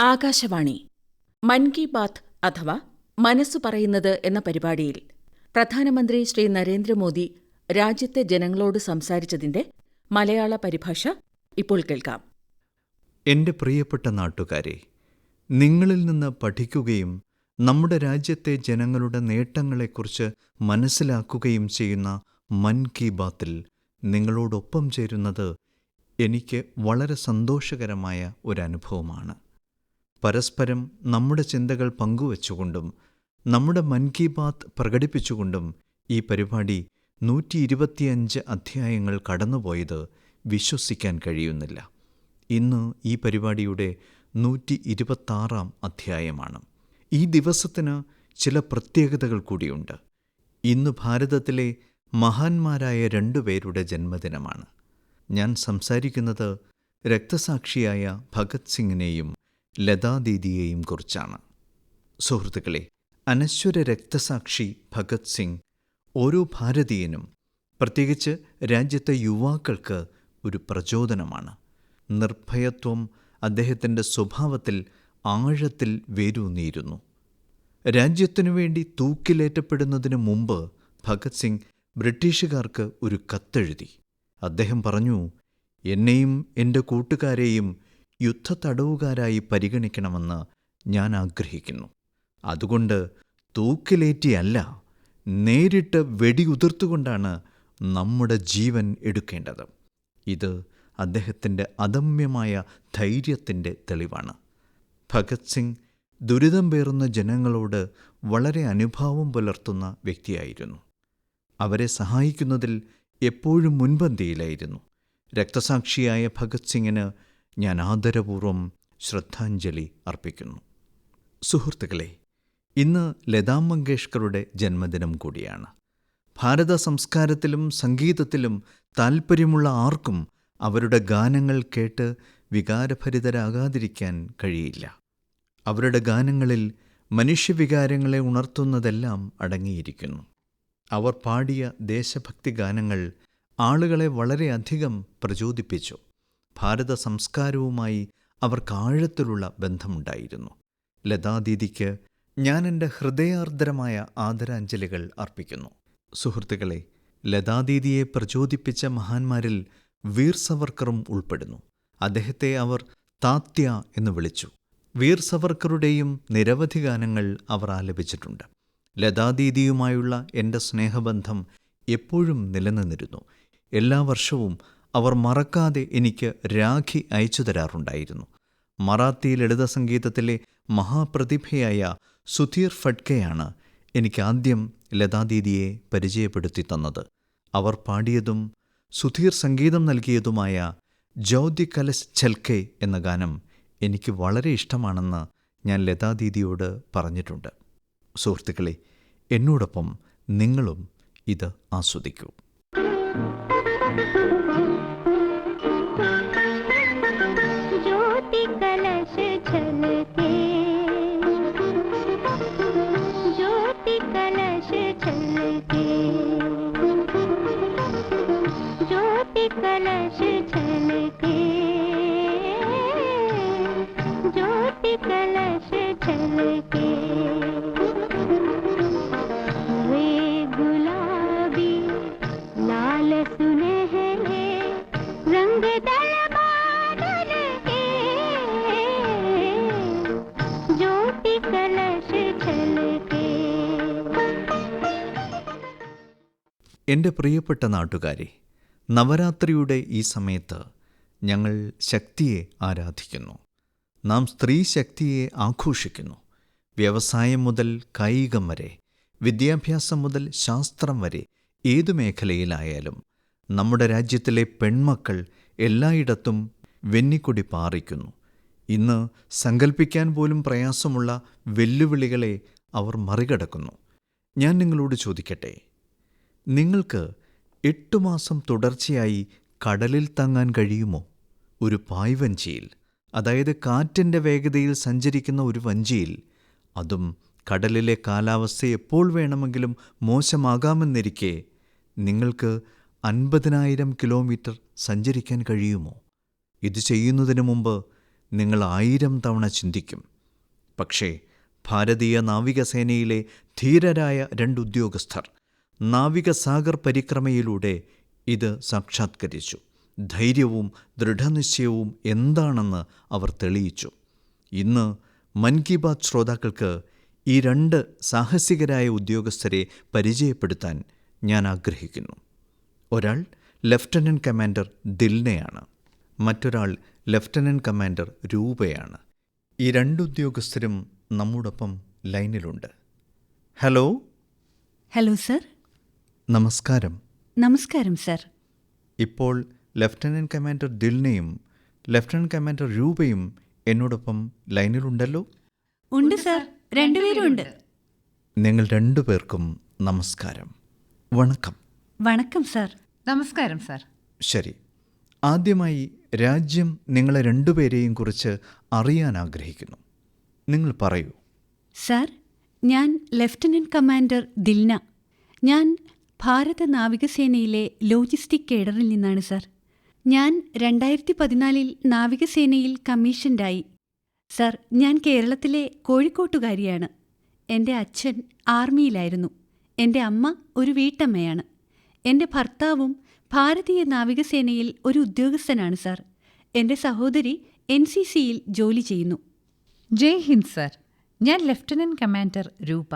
ആകാശവാണി മൻ കി ബാത്ത് അഥവാ മനസ്സു പറയുന്നത് എന്ന പരിപാടിയിൽ പ്രധാനമന്ത്രി ശ്രീ നരേന്ദ്രമോദി രാജ്യത്തെ ജനങ്ങളോട് സംസാരിച്ചതിന്റെ മലയാള പരിഭാഷ ഇപ്പോൾ കേൾക്കാം. എൻ്റെ പ്രിയപ്പെട്ട നാട്ടുകാരെ, നിങ്ങളിൽ നിന്ന് പഠിക്കുകയും നമ്മുടെ രാജ്യത്തെ ജനങ്ങളുടെ നേട്ടങ്ങളെക്കുറിച്ച് മനസ്സിലാക്കുകയും ചെയ്യുന്ന മൻ കി ബാത്തിൽ നിങ്ങളോടൊപ്പം ചേരുന്നത് എനിക്ക് വളരെ സന്തോഷകരമായ ഒരനുഭവമാണ്. പരസ്പരം നമ്മുടെ ചിന്തകൾ പങ്കുവച്ചുകൊണ്ടും നമ്മുടെ മൻ കി ബാത്ത് പ്രകടിപ്പിച്ചുകൊണ്ടും ഈ പരിപാടി 125 അധ്യായങ്ങൾ കടന്നുപോയത് വിശ്വസിക്കാൻ കഴിയുന്നില്ല. ഇന്ന് ഈ പരിപാടിയുടെ 126-ാം അധ്യായമാണ്. ഈ ദിവസത്തിന് ചില പ്രത്യേകതകൾ കൂടിയുണ്ട്. ഇന്ന് ഭാരതത്തിലെ മഹാന്മാരായ 2 പേരുടെ ജന്മദിനമാണ്. ഞാൻ സംസാരിക്കുന്നത് രക്തസാക്ഷിയായ ഭഗത് സിംഗിനെയും ലതാ ദീദിയെയും കുറിച്ചാണ്. സുഹൃത്തുക്കളെ, അനശ്വര രക്തസാക്ഷി ഭഗത് സിംഗ് ഓരോ ഭാരതീയനും, പ്രത്യേകിച്ച് രാജ്യത്തെ യുവാക്കൾക്ക് ഒരു പ്രചോദനമാണ്. നിർഭയത്വം അദ്ദേഹത്തിൻ്റെ സ്വഭാവത്തിൽ ആഴത്തിൽ വേരൂന്നിയിരുന്നു. രാജ്യത്തിനു വേണ്ടി തൂക്കിലേറ്റപ്പെടുന്നതിന് മുമ്പ് ഭഗത് സിംഗ് ബ്രിട്ടീഷുകാർക്ക് ഒരു കത്തെഴുതി. അദ്ദേഹം പറഞ്ഞു, എന്നെയും എൻ്റെ കൂട്ടുകാരെയും യുദ്ധത്തടവുകാരായി പരിഗണിക്കണമെന്ന് ഞാൻ ആഗ്രഹിക്കുന്നു. അതുകൊണ്ട് തൂക്കിലേറ്റിയല്ല, നേരിട്ട് വെടിയുതിർത്തുകൊണ്ടാണ് നമ്മുടെ ജീവൻ എടുക്കേണ്ടത്. ഇത് അദ്ദേഹത്തിൻ്റെ അദമ്യമായ ധൈര്യത്തിൻ്റെ തെളിവാണ്. ഭഗത് സിംഗ് ദുരിതം പേറുന്ന ജനങ്ങളോട് വളരെ അനുഭാവം പുലർത്തുന്ന വ്യക്തിയായിരുന്നു. അവരെ സഹായിക്കുന്നതിൽ എപ്പോഴും മുൻപന്തിയിലായിരുന്നു. രക്തസാക്ഷിയായ ഭഗത് സിംഗിന് ഞാൻ ആദരപൂർവ്വം ശ്രദ്ധാഞ്ജലി അർപ്പിക്കുന്നു. സുഹൃത്തുക്കളെ, ഇന്ന് ലതാ മങ്കേഷ്കറുടെ ജന്മദിനം കൂടിയാണ്. ഭാരത സംസ്കാരത്തിലും സംഗീതത്തിലും താൽപ്പര്യമുള്ള ആർക്കും അവരുടെ ഗാനങ്ങൾ കേട്ട് വികാരഭരിതരാകാതിരിക്കാൻ കഴിയില്ല. അവരുടെ ഗാനങ്ങളിൽ മനുഷ്യവികാരങ്ങളെ ഉണർത്തുന്നതെല്ലാം അടങ്ങിയിരിക്കുന്നു. അവർ പാടിയ ദേശഭക്തി ഗാനങ്ങൾ ആളുകളെ വളരെയധികം പ്രചോദിപ്പിച്ചു. ഭാരത സംസ്കാരവുമായി അവർക്ക് ആഴത്തിലുള്ള ബന്ധമുണ്ടായിരുന്നു. ലതാദീദിക്ക് ഞാൻ എൻ്റെ ഹൃദയാർദ്രമായ ആദരാഞ്ജലികൾ അർപ്പിക്കുന്നു. സുഹൃത്തുക്കളെ, ലതാദീദിയെ പ്രചോദിപ്പിച്ച മഹാന്മാരിൽ വീർ സവർക്കറും ഉൾപ്പെടുന്നു. അദ്ദേഹത്തെ അവർ താത്യ എന്ന് വിളിച്ചു. വീർ സവർക്കറുടെയും നിരവധി ഗാനങ്ങൾ അവർ ആലപിച്ചിട്ടുണ്ട്. ലതാദീദിയുമായുള്ള എൻ്റെ സ്നേഹബന്ധം എപ്പോഴും നിലനിന്നിരുന്നു. എല്ലാ വർഷവും അവർ മറക്കാതെ എനിക്ക് രാഖി അയച്ചു തരാറുണ്ടായിരുന്നു. മറാത്തി ലളിത സംഗീതത്തിലെ മഹാപ്രതിഭയായ സുധീർ ഫഡ്കെയാണ് എനിക്ക് ആദ്യം ലതാദീദിയെ പരിചയപ്പെടുത്തി തന്നത്. അവർ പാടിയതും സുധീർ സംഗീതം നൽകിയതുമായ ജ്യോതി കലശ് ഛൽക്കെ എന്ന ഗാനം എനിക്ക് വളരെ ഇഷ്ടമാണെന്ന് ഞാൻ ലതാദീദിയോട് പറഞ്ഞിട്ടുണ്ട്. സുഹൃത്തുക്കളെ, എന്നോടൊപ്പം നിങ്ങളും ഇത് ആസ്വദിക്കൂ. ज्योति कलश छलके, ज्योति कलश छलके, ज्योति कलश छलके, ज्योति कलश छलके, वे गुलाबी लाल सुनहरे रंग दल बादल के, ज्योति कलश छलके. എൻ്റെ പ്രിയപ്പെട്ട നാട്ടുകാരെ, നവരാത്രിയുടെ ഈ സമയത്ത് ഞങ്ങൾ ശക്തിയെ ആരാധിക്കുന്നു. നാം സ്ത്രീ ശക്തിയെ ആഘോഷിക്കുന്നു. വ്യവസായം മുതൽ കായികം വരെ, വിദ്യാഭ്യാസം മുതൽ ശാസ്ത്രം വരെ, ഏതു മേഖലയിലായാലും നമ്മുടെ രാജ്യത്തിലെ പെൺമക്കൾ എല്ലായിടത്തും വെന്നിക്കൊടി പാറിക്കുന്നു. ഇന്ന് സങ്കല്പിക്കാൻ പോലും പ്രയാസമുള്ള വെല്ലുവിളികളെ അവർ മറികടക്കുന്നു. ഞാൻ നിങ്ങളോട് ചോദിക്കട്ടെ, നിങ്ങൾക്ക് 8 മാസം തുടർച്ചയായി കടലിൽ തങ്ങാൻ കഴിയുമോ? ഒരു പായ്വഞ്ചിയിൽ, അതായത് കാറ്റിൻ്റെ വേഗതയിൽ സഞ്ചരിക്കുന്ന ഒരു വഞ്ചിയിൽ, അതും കടലിലെ കാലാവസ്ഥ എപ്പോൾ വേണമെങ്കിലും മോശമാകാമെന്നിരിക്കെ നിങ്ങൾക്ക് 50,000 കിലോമീറ്റർ സഞ്ചരിക്കാൻ കഴിയുമോ? ഇത് ചെയ്യുന്നതിന് മുമ്പ് നിങ്ങൾ 1000 തവണ ചിന്തിക്കും. പക്ഷേ ഭാരതീയ നാവികസേനയിലെ ധീരരായ 2 ഉദ്യോഗസ്ഥർ നാവികസാഗർ പരിക്രമയിലൂടെ ഇത് സാക്ഷാത്കരിച്ചു. ധൈര്യവും ദൃഢനിശ്ചയവും എന്താണെന്ന് അവർ തെളിയിച്ചു. ഇന്ന് മൻ കി ബാത്ത് ശ്രോതാക്കൾക്ക് ഈ 2 സാഹസികരായ ഉദ്യോഗസ്ഥരെ പരിചയപ്പെടുത്താൻ ഞാൻ ആഗ്രഹിക്കുന്നു. ഒരാൾ ലഫ്റ്റനന്റ് കമാൻഡർ ദിൽനയാണ്. മറ്റൊരാൾ ലഫ്റ്റനന്റ് കമാൻഡർ രൂപയാണ്. ഈ 2 ഉദ്യോഗസ്ഥരും നമ്മോടൊപ്പം ലൈനിലുണ്ട്. ഹലോ. Hello sir. നമസ്കാരം. നമസ്കാരം സർ. ഇപ്പോൾ ലഫ്റ്റനന്റ് കമാൻഡർ ദിൽനയും ലഫ്റ്റനന്റ് കമാൻഡർ രൂപയും എന്നോടൊപ്പം ലൈനിലുണ്ടല്ലോ. ഉണ്ട് സർ, രണ്ടുപേരും ഉണ്ട്. നിങ്ങൾ 2 പേർക്കും നമസ്കാരം. വണക്കം. വണക്കം സർ. നമസ്കാരം സർ. ശരി, ആദ്യമായി രാജ്യം നിങ്ങളെ 2 പേരെയും കുറിച്ച് അറിയാൻ ആഗ്രഹിക്കുന്നു. നിങ്ങൾ പറയൂ. സർ, ഞാൻ ലഫ്റ്റനന്റ് കമാൻഡർ ദിൽന. ഞാൻ ഭാരത നാവികസേനയിലെ ലോജിസ്റ്റിക് കേഡറിൽ നിന്നാണ് സർ. ഞാൻ 2014 നാവികസേനയിൽ കമ്മീഷൻഡായി. സർ, ഞാൻ കേരളത്തിലെ കോഴിക്കോട്ടുകാരിയാണ്. എൻ്റെ അച്ഛൻ ആർമിയിലായിരുന്നു. എൻ്റെ അമ്മ ഒരു വീട്ടമ്മയാണ്. എൻ്റെ ഭർത്താവും ഭാരതീയ നാവികസേനയിൽ ഒരു ഉദ്യോഗസ്ഥനാണ് സർ. എൻ്റെ സഹോദരി NCCയിൽ ജോലി ചെയ്യുന്നു. ജയ് ഹിന്ദ് സർ. ഞാൻ ലഫ്റ്റനന്റ് കമാൻഡർ രൂപ.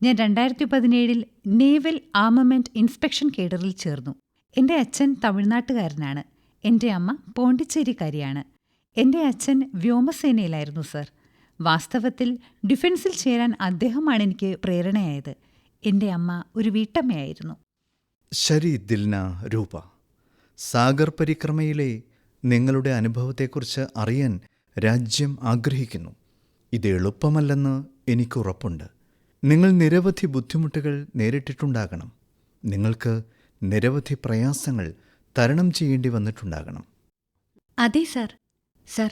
ഞാൻ 2017 നേവൽ ആർമമെന്റ് ഇൻസ്പെക്ഷൻ കേഡറിൽ ചേർന്നു. എൻ്റെ അച്ഛൻ തമിഴ്നാട്ടുകാരനാണ്. എൻ്റെ അമ്മ പോണ്ടിച്ചേരിക്കാരിയാണ്. എൻ്റെ അച്ഛൻ വ്യോമസേനയിലായിരുന്നു സർ. വാസ്തവത്തിൽ ഡിഫൻസിൽ ചേരാൻ അദ്ദേഹമാണ് എനിക്ക് പ്രേരണയായത്. എൻ്റെ അമ്മ ഒരു വീട്ടമ്മയായിരുന്നു. ശരി ദിൽന, രൂപ, സാഗർ പരിക്രമയിലെ നിങ്ങളുടെ അനുഭവത്തെക്കുറിച്ച് അറിയാൻ രാജ്യം ആഗ്രഹിക്കുന്നു. ഇത് എളുപ്പമല്ലെന്ന് എനിക്കുറപ്പുണ്ട്. നിങ്ങൾ നിരവധി ബുദ്ധിമുട്ടുകൾ നേരിട്ടിട്ടുണ്ടാകണം. നിങ്ങൾക്ക് നിരവധി പ്രയാസങ്ങൾ തരണം ചെയ്യേണ്ടി വന്നിട്ടുണ്ടാകണം. അതെ സർ. സർ,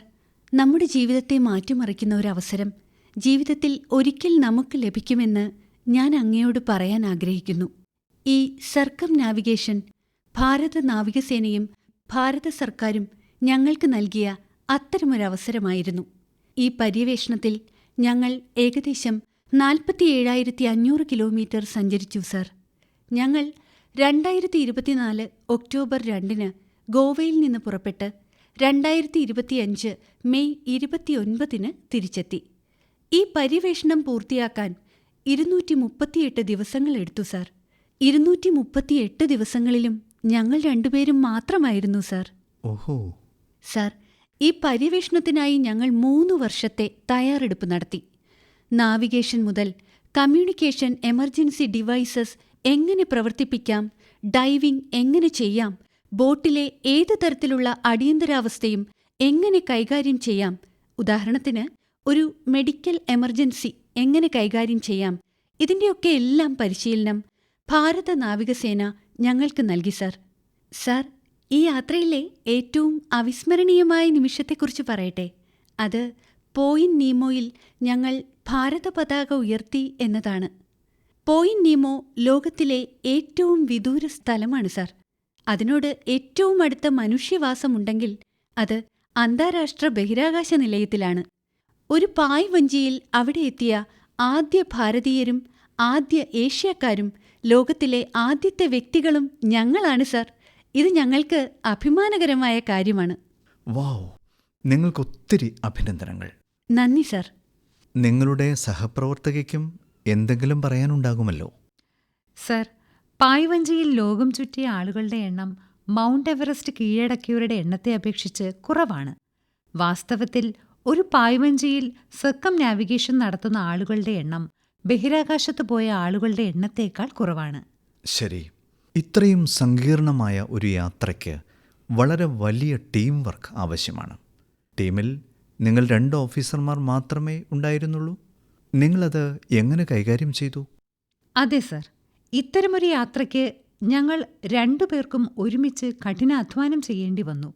നമ്മുടെ ജീവിതത്തെ മാറ്റിമറിക്കുന്ന ഒരവസരം ജീവിതത്തിൽ ഒരിക്കൽ നമുക്ക് ലഭിക്കുമെന്ന് ഞാൻ അങ്ങയോട് പറയാൻ ആഗ്രഹിക്കുന്നു. ഈ സർക്കം നാവിഗേഷൻ ഭാരത നാവികസേനയും ഭാരത സർക്കാരും ഞങ്ങൾക്ക് നൽകിയ അത്തരമൊരവസരമായിരുന്നു. ഈ പര്യവേഷണത്തിൽ ഞങ്ങൾ ഏകദേശം 47,500 കിലോമീറ്റർ സഞ്ചരിച്ചു സർ. ഞങ്ങൾ 2024 ഒക്ടോബർ 2 ഗോവയിൽ നിന്ന് പുറപ്പെട്ട് 2025 മെയ് 29 തിരിച്ചെത്തി. ഈ പര്യവേഷണം പൂർത്തിയാക്കാൻ 238 ദിവസങ്ങളെടുത്തു സർ. 238 ദിവസങ്ങളിലും ഞങ്ങൾ 2 പേരും മാത്രമായിരുന്നു സർ. ഓഹോ. സർ, ഈ പര്യവേഷണത്തിനായി ഞങ്ങൾ 3 വർഷത്തെ തയ്യാറെടുപ്പ് നടത്തി. നാവിഗേഷൻ മുതൽ കമ്മ്യൂണിക്കേഷൻ എമർജൻസി ഡിവൈസസ് എങ്ങനെ പ്രവർത്തിപ്പിക്കാം, ഡൈവിംഗ് എങ്ങനെ ചെയ്യാം, ബോട്ടിലെ ഏത് തരത്തിലുള്ള അടിയന്തരാവസ്ഥയും എങ്ങനെ കൈകാര്യം ചെയ്യാം, ഉദാഹരണത്തിന് ഒരു മെഡിക്കൽ എമർജൻസി എങ്ങനെ കൈകാര്യം ചെയ്യാം, ഇതിൻ്റെയൊക്കെ എല്ലാം പരിശീലനം ഭാരത നാവികസേന ഞങ്ങൾക്ക് നൽകി സർ. സർ, ഈ യാത്രയിലെ ഏറ്റവും അവിസ്മരണീയമായ നിമിഷത്തെക്കുറിച്ച് പറയട്ടെ. അത് പോയിന്റ് നീമോയിൽ ഞങ്ങൾ ഭാരത പതാക ഉയർത്തി എന്നതാണ്. പോയിന്റ് നീമോ ലോകത്തിലെ ഏറ്റവും വിദൂര സ്ഥലമാണ് സർ. അതിനോട് ഏറ്റവും അടുത്ത മനുഷ്യവാസമുണ്ടെങ്കിൽ അത് അന്താരാഷ്ട്ര ബഹിരാകാശ നിലയത്തിലാണ്. ഒരു പായ് വഞ്ചിയിൽ അവിടെ എത്തിയ ആദ്യ ഭാരതീയരും ആദ്യ ഏഷ്യക്കാരും ലോകത്തിലെ ആദ്യത്തെ വ്യക്തികളും ഞങ്ങളാണ് സർ. ഇത് ഞങ്ങൾക്ക് അഭിമാനകരമായ കാര്യമാണ്. വാവ്, നിങ്ങൾക്കൊത്തിരി അഭിനന്ദനങ്ങൾ. നന്ദി സർ. നിങ്ങളുടെ സഹപ്രവർത്തകയ്ക്കും എന്തെങ്കിലും പറയാനുണ്ടാകുമല്ലോ. സർ, പായ്വഞ്ചിയിൽ ലോകം ചുറ്റിയ ആളുകളുടെ എണ്ണം മൗണ്ട് എവറസ്റ്റ് കീഴടക്കിയവരുടെ എണ്ണത്തെ അപേക്ഷിച്ച് കുറവാണ്. വാസ്തവത്തിൽ ഒരു പായ്വഞ്ചിയിൽ സർക്കം നാവിഗേഷൻ നടത്തുന്ന ആളുകളുടെ എണ്ണം ബഹിരാകാശത്ത് പോയ ആളുകളുടെ എണ്ണത്തേക്കാൾ കുറവാണ്. ശരി, ഇത്രയും സങ്കീർണമായ ഒരു യാത്രയ്ക്ക് വളരെ വലിയ ടീം വർക്ക് ആവശ്യമാണ്. ടീമിൽ നിങ്ങൾ 2 ഓഫീസർമാർ മാത്രമേ ഉണ്ടായിരുന്നുള്ളൂ. നിങ്ങളത് എങ്ങനെ കൈകാര്യം ചെയ്തു? അതെ സർ, ഇത്തരമൊരു യാത്രയ്ക്ക് ഞങ്ങൾ 2 പേർക്കും ഒരുമിച്ച് കഠിനാധ്വാനം ചെയ്യേണ്ടി വന്നു.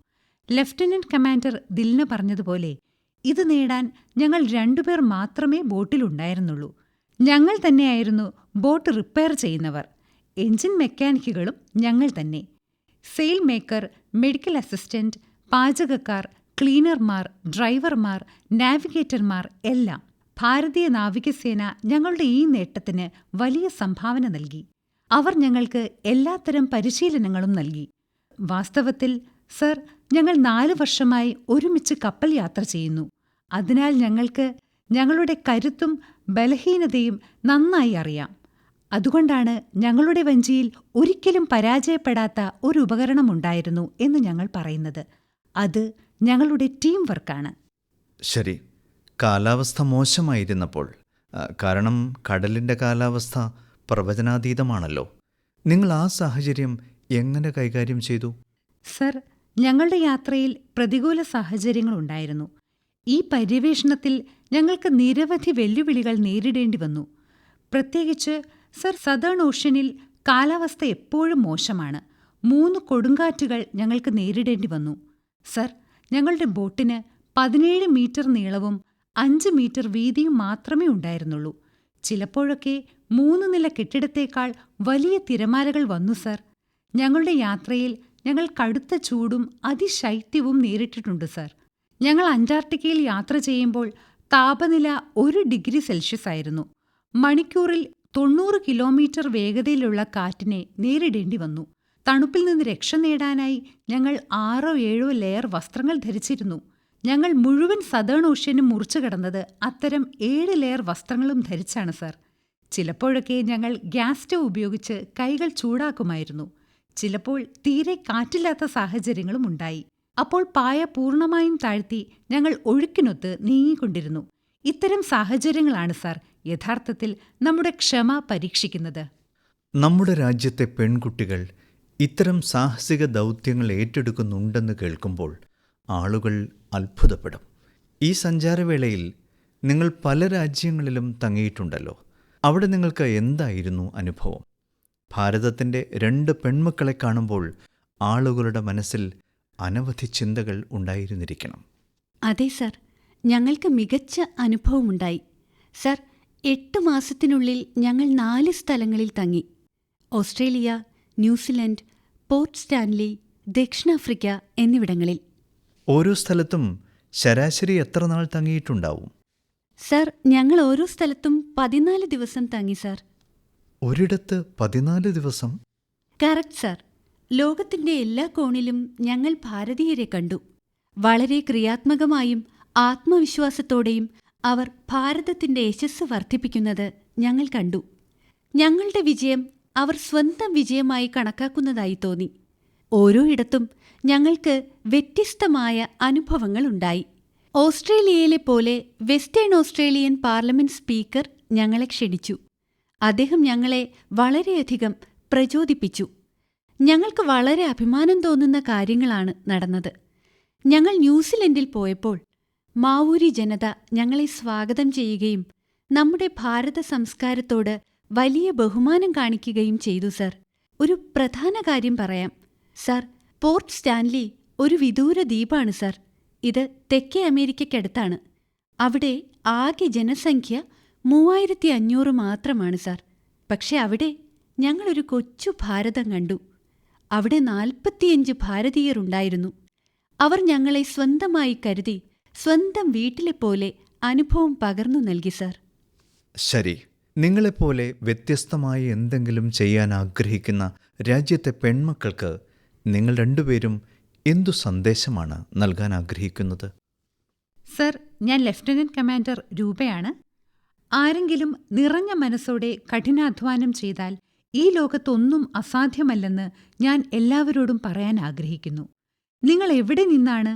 ലഫ്റ്റനന്റ് കമാൻഡർ ദിൽന പറഞ്ഞതുപോലെ ഇത് നേടാൻ ഞങ്ങൾ 2 പേർ മാത്രമേ ബോട്ടിലുണ്ടായിരുന്നുള്ളൂ. ഞങ്ങൾ തന്നെയായിരുന്നു ബോട്ട് റിപ്പയർ ചെയ്യുന്നവർ. എഞ്ചിൻ മെക്കാനിക്കുകളും ഞങ്ങൾ തന്നെ. സെയിൽ മേക്കർ, മെഡിക്കൽ അസിസ്റ്റന്റ്, പാചകക്കാർ, ക്ലീനർമാർ, ഡ്രൈവർമാർ, നാവിഗേറ്റർമാർ എല്ലാം. ഭാരതീയ നാവികസേന ഞങ്ങളുടെ ഈ നേട്ടത്തിന് വലിയ സംഭാവന നൽകി. അവർ ഞങ്ങൾക്ക് എല്ലാത്തരം പരിശീലനങ്ങളും നൽകി. വാസ്തവത്തിൽ സർ, ഞങ്ങൾ 4 വർഷമായി ഒരുമിച്ച് കപ്പൽ യാത്ര ചെയ്യുന്നു. അതിനാൽ ഞങ്ങൾക്ക് ഞങ്ങളുടെ കരുത്തും ബലഹീനതയും നന്നായി അറിയാം. അതുകൊണ്ടാണ് ഞങ്ങളുടെ വഞ്ചിയിൽ ഒരിക്കലും പരാജയപ്പെടാത്ത ഒരു ഉപകരണമുണ്ടായിരുന്നു എന്ന് ഞങ്ങൾ പറയുന്നത്. അത് ഞങ്ങളുടെ ടീം വർക്കാണ്. ശരി, കാലാവസ്ഥ മോശമായിരുന്നപ്പോൾ, കാരണം കടലിൻ്റെ കാലാവസ്ഥ പ്രവചനാതീതമാണല്ലോ, നിങ്ങൾ ആ സാഹചര്യം എങ്ങനെ കൈകാര്യം ചെയ്തു? സർ, ഞങ്ങളുടെ യാത്രയിൽ പ്രതികൂല സാഹചര്യങ്ങളുണ്ടായിരുന്നു. ഈ പര്യവേഷണത്തിൽ ഞങ്ങൾക്ക് നിരവധി വെല്ലുവിളികൾ നേരിടേണ്ടി വന്നു. പ്രത്യേകിച്ച് സർ, സതേൺ ഓഷ്യനിൽ കാലാവസ്ഥ എപ്പോഴും മോശമാണ്. 3 കൊടുങ്കാറ്റുകൾ ഞങ്ങൾക്ക് നേരിടേണ്ടി വന്നു. സർ, ഞങ്ങളുടെ ബോട്ടിന് 17 മീറ്റർ നീളവും 5 മീറ്റർ വീതിയും മാത്രമേ ഉണ്ടായിരുന്നുള്ളൂ. ചിലപ്പോഴൊക്കെ 3 നില കെട്ടിടത്തേക്കാൾ വലിയ തിരമാലകൾ വന്നു സർ. ഞങ്ങളുടെ യാത്രയിൽ ഞങ്ങൾ കടുത്ത ചൂടും അതിശൈത്യവും നേരിട്ടിട്ടുണ്ട് സർ. ഞങ്ങൾ അന്റാർട്ടിക്കയിൽ യാത്ര ചെയ്യുമ്പോൾ താപനില 1 ഡിഗ്രി സെൽഷ്യസ് ആയിരുന്നു. മണിക്കൂറിൽ 90 കിലോമീറ്റർ വേഗതയിലുള്ള കാറ്റിനെ നേരിടേണ്ടി വന്നു. തണുപ്പിൽ നിന്ന് രക്ഷ നേടാനായി ഞങ്ങൾ 6-7 ലെയർ വസ്ത്രങ്ങൾ ധരിച്ചിരുന്നു. ഞങ്ങൾ മുഴുവൻ സതേൺ ഓഷ്യനും മുറിച്ചു കടന്നത് അത്തരം 7 ലെയർ വസ്ത്രങ്ങളും ധരിച്ചാണ് സർ. ചിലപ്പോഴൊക്കെ ഞങ്ങൾ ഗ്യാസ് സ്റ്റവ് ഉപയോഗിച്ച് കൈകൾ ചൂടാക്കുമായിരുന്നു. ചിലപ്പോൾ തീരെ കാറ്റില്ലാത്ത സാഹചര്യങ്ങളും ഉണ്ടായി. അപ്പോൾ പായ പൂർണ്ണമായും താഴ്ത്തി ഞങ്ങൾ ഒഴുക്കിനൊത്ത് നീങ്ങിക്കൊണ്ടിരുന്നു. ഇത്തരം സാഹചര്യങ്ങളാണ് സർ യഥാർത്ഥത്തിൽ നമ്മുടെ ക്ഷമ പരീക്ഷിക്കുന്നത്. നമ്മുടെ രാജ്യത്തെ പെൺകുട്ടികൾ ഇത്തരം സാഹസിക ദൗത്യങ്ങൾ ഏറ്റെടുക്കുന്നുണ്ടെന്ന് കേൾക്കുമ്പോൾ ആളുകൾ അത്ഭുതപ്പെടും. ഈ സഞ്ചാരവേളയിൽ നിങ്ങൾ പല രാജ്യങ്ങളിലും തങ്ങിയിട്ടുണ്ടല്ലോ. അവിടെ നിങ്ങൾക്ക് എന്തായിരുന്നു അനുഭവം? ഭാരതത്തിൻ്റെ 2 പെൺമക്കളെ കാണുമ്പോൾ ആളുകളുടെ മനസ്സിൽ അനവധി ചിന്തകൾ ഉണ്ടായിരുന്നിരിക്കണം. അതെ സർ, ഞങ്ങൾക്ക് മികച്ച അനുഭവമുണ്ടായി. സർ, 8 മാസത്തിനുള്ളിൽ ഞങ്ങൾ 4 സ്ഥലങ്ങളിൽ തങ്ങി. ഓസ്ട്രേലിയ, ന്യൂസിലൻഡ്, പോർട്ട് സ്റ്റാൻലി, ദക്ഷിണാഫ്രിക്ക എന്നിവിടങ്ങളിൽ. ഓരോ സ്ഥലത്തും ശരാശരി എത്ര നാൾ തങ്ങിയിട്ടുണ്ടാവും? സർ, ഞങ്ങൾ ഓരോ സ്ഥലത്തും 14 ദിവസം തങ്ങി സർ. ഒരിടത്ത് 14 ദിവസം? Correct sir. ലോകത്തിന്റെ എല്ലാ കോണിലും ഞങ്ങൾ ഭാരതീയരെ കണ്ടു. വളരെ ക്രിയാത്മകമായും ആത്മവിശ്വാസത്തോടെയും അവർ ഭാരതത്തിന്റെ യശസ്സ് വർദ്ധിപ്പിക്കുന്നത് ഞങ്ങൾ കണ്ടു. ഞങ്ങളുടെ വിജയം അവർ സ്വന്തം വിജയമായി കണക്കാക്കുന്നതായി തോന്നി. ഓരോ ഇടത്തും ഞങ്ങൾക്ക് വ്യത്യസ്തമായ അനുഭവങ്ങളുണ്ടായി. ഓസ്ട്രേലിയയിലെ പോലെ വെസ്റ്റേൺ ഓസ്ട്രേലിയൻ പാർലമെന്റ് സ്പീക്കർ ഞങ്ങളെ ക്ഷണിച്ചു. അദ്ദേഹം ഞങ്ങളെ വളരെയധികം പ്രചോദിപ്പിച്ചു. ഞങ്ങൾക്ക് വളരെ അഭിമാനം തോന്നുന്ന കാര്യങ്ങളാണ് നടന്നത്. ഞങ്ങൾ ന്യൂസിലൻഡിൽ പോയപ്പോൾ മാവൂരി ജനത ഞങ്ങളെ സ്വാഗതം ചെയ്യുകയും നമ്മുടെ ഭാരത സംസ്കാരത്തോട് വലിയ ബഹുമാനം കാണിക്കുകയും ചെയ്തു സർ. ഒരു പ്രധാന കാര്യം പറയാം സർ. പോർട്ട് സ്റ്റാൻലി ഒരു വിദൂര ദ്വീപാണ് സർ. ഇത് തെക്കേ അമേരിക്കയ്ക്കടുത്താണ്. അവിടെ ആകെ ജനസംഖ്യ 3500 മാത്രമാണ് സർ. പക്ഷെ അവിടെ ഞങ്ങളൊരു കൊച്ചു ഭാരതം കണ്ടു. അവിടെ 45 ഭാരതീയർ ഉണ്ടായിരുന്നു. അവർ ഞങ്ങളെ സ്വന്തമായി കരുതി സ്വന്തം വീട്ടിലെപ്പോലെ അനുഭവം പകർന്നു നൽകി സർ. ശരി, നിങ്ങളെപ്പോലെ വ്യത്യസ്തമായി എന്തെങ്കിലും ചെയ്യാൻ ആഗ്രഹിക്കുന്ന രാജ്യത്തെ പെൺമക്കൾക്ക് നിങ്ങൾ 2 പേരും എന്തു സന്ദേശമാണ് നൽകാൻ ആഗ്രഹിക്കുന്നത്? സർ, ഞാൻ ലഫ്റ്റനന്റ് കമാൻഡർ രൂപയാണ്. ആരെങ്കിലും നിറഞ്ഞ മനസ്സോടെ കഠിനാധ്വാനം ചെയ്താൽ ഈ ലോകത്തൊന്നും അസാധ്യമല്ലെന്ന് ഞാൻ എല്ലാവരോടും പറയാൻ ആഗ്രഹിക്കുന്നു. നിങ്ങൾ എവിടെ നിന്നാണ്,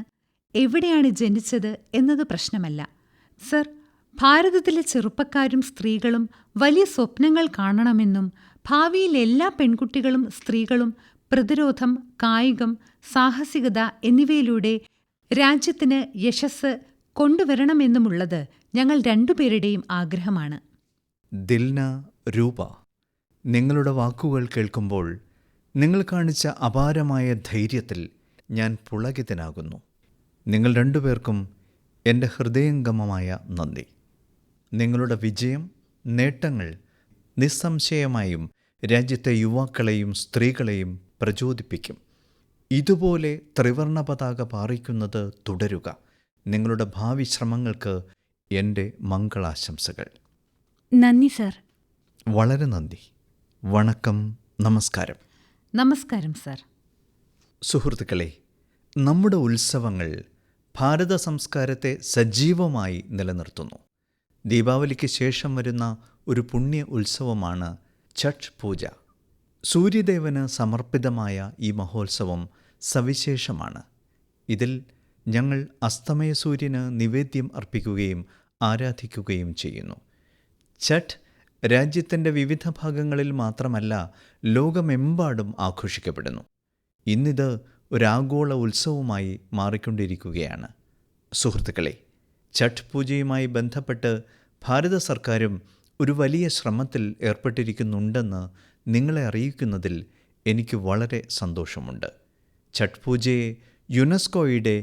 എവിടെയാണ് ജനിച്ചത് എന്നത് പ്രശ്നമല്ല സർ. ഭാരതത്തിലെ ചെറുപ്പക്കാരും സ്ത്രീകളും വലിയ സ്വപ്നങ്ങൾ കാണണമെന്നും ഭാവിയിൽ എല്ലാ പെൺകുട്ടികളും സ്ത്രീകളും പ്രതിരോധം, കായികം, സാഹസികത എന്നിവയിലൂടെ രാജ്യത്തിന് യശസ്സ് കൊണ്ടുവരണമെന്നുമുള്ളത് ഞങ്ങൾ 2 പേരുടെയും ആഗ്രഹമാണ്. ദിൽന, രൂപ, നിങ്ങളുടെ വാക്കുകൾ കേൾക്കുമ്പോൾ നിങ്ങൾ കാണിച്ച അപാരമായ ധൈര്യത്തിൽ ഞാൻ പുളകിതനാകുന്നു. നിങ്ങൾ 2 പേർക്കും എൻ്റെ ഹൃദയംഗമമായ നന്ദി. നിങ്ങളുടെ വിജയം, നേട്ടങ്ങൾ നിസ്സംശയമായും രാജ്യത്തെ യുവാക്കളെയും സ്ത്രീകളെയും പ്രചോദിപ്പിക്കും. ഇതുപോലെ ത്രിവർണ പതാക പാറിക്കുന്നത് തുടരുക. നിങ്ങളുടെ ഭാവി ശ്രമങ്ങൾക്ക് എൻ്റെ മംഗളാശംസകൾ. നന്ദി സർ. വളരെ നന്ദി. വണക്കം. നമസ്കാരം. നമസ്കാരം സർ. സുഹൃത്തുക്കളെ, നമ്മുടെ ഉത്സവങ്ങൾ ഭാരത സംസ്കാരത്തെ സജീവമായി നിലനിർത്തുന്നു. ദീപാവലിക്ക് ശേഷം വരുന്ന ഒരു പുണ്യ ഉത്സവമാണ് ഛഠ് പൂജ. സൂര്യദേവന് സമർപ്പിതമായ ഈ മഹോത്സവം സവിശേഷമാണ്. ഇതിൽ ഞങ്ങൾ അസ്തമയ സൂര്യന് നിവേദ്യം അർപ്പിക്കുകയും ആരാധിക്കുകയും ചെയ്യുന്നു. ഛഠ് രാജ്യത്തിൻ്റെ വിവിധ ഭാഗങ്ങളിൽ മാത്രമല്ല, ലോകമെമ്പാടും ആഘോഷിക്കപ്പെടുന്നു. ഇന്നിത് ഒരാഗോള ഉത്സവമായി മാറിക്കൊണ്ടിരിക്കുകയാണ്. സുഹൃത്തുക്കളെ, ഛഠ് പൂജയുമായി ബന്ധപ്പെട്ട് ഭാരത സർക്കാരും ഒരു വലിയ ശ്രമത്തിൽ ഏർപ്പെട്ടിരിക്കുന്നുണ്ടെന്ന് നിങ്ങളെ അറിയിക്കുന്നതിൽ എനിക്ക് വളരെ സന്തോഷമുണ്ട്. ഛഠ് പൂജയെ യുനെസ്കോയുടെ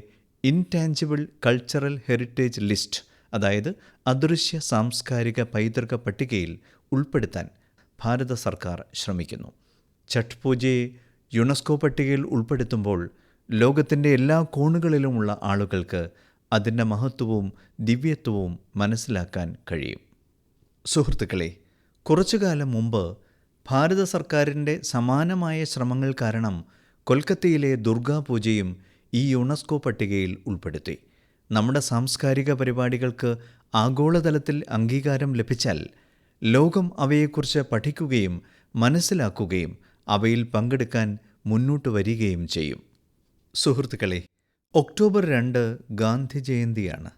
ഇൻടാഞ്ചിബിൾ കൾച്ചറൽ ഹെറിറ്റേജ് ലിസ്റ്റ്, അതായത് അദൃശ്യ സാംസ്കാരിക പൈതൃക പട്ടികയിൽ ഉൾപ്പെടുത്താൻ ഭാരത സർക്കാർ ശ്രമിക്കുന്നു. ഛഠ് പൂജയെ യുനെസ്കോ പട്ടികയിൽ ഉൾപ്പെടുത്തുമ്പോൾ ലോകത്തിൻ്റെ എല്ലാ കോണുകളിലുമുള്ള ആളുകൾക്ക് അതിൻ്റെ മഹത്വവും ദിവ്യത്വവും മനസ്സിലാക്കാൻ കഴിയും. സുഹൃത്തുക്കളെ, കുറച്ചുകാലം മുമ്പ് ഭാരത സർക്കാരിൻ്റെ സമാനമായ ശ്രമങ്ങൾ കാരണം കൊൽക്കത്തയിലെ ദുർഗാപൂജയും ഈ യുനെസ്കോ പട്ടികയിൽ ഉൾപ്പെടുത്തി. നമ്മുടെ സാംസ്കാരിക പരിപാടികൾക്ക് ആഗോളതലത്തിൽ അംഗീകാരം ലഭിച്ചാൽ ലോകം അവയെക്കുറിച്ച് പഠിക്കുകയും മനസ്സിലാക്കുകയും അവയിൽ പങ്കെടുക്കാൻ മുന്നോട്ട് വരികയും ചെയ്യും. സുഹൃത്തുക്കളെ, ഒക്ടോബർ 2 ഗാന്ധി ജയന്തിയാണ്.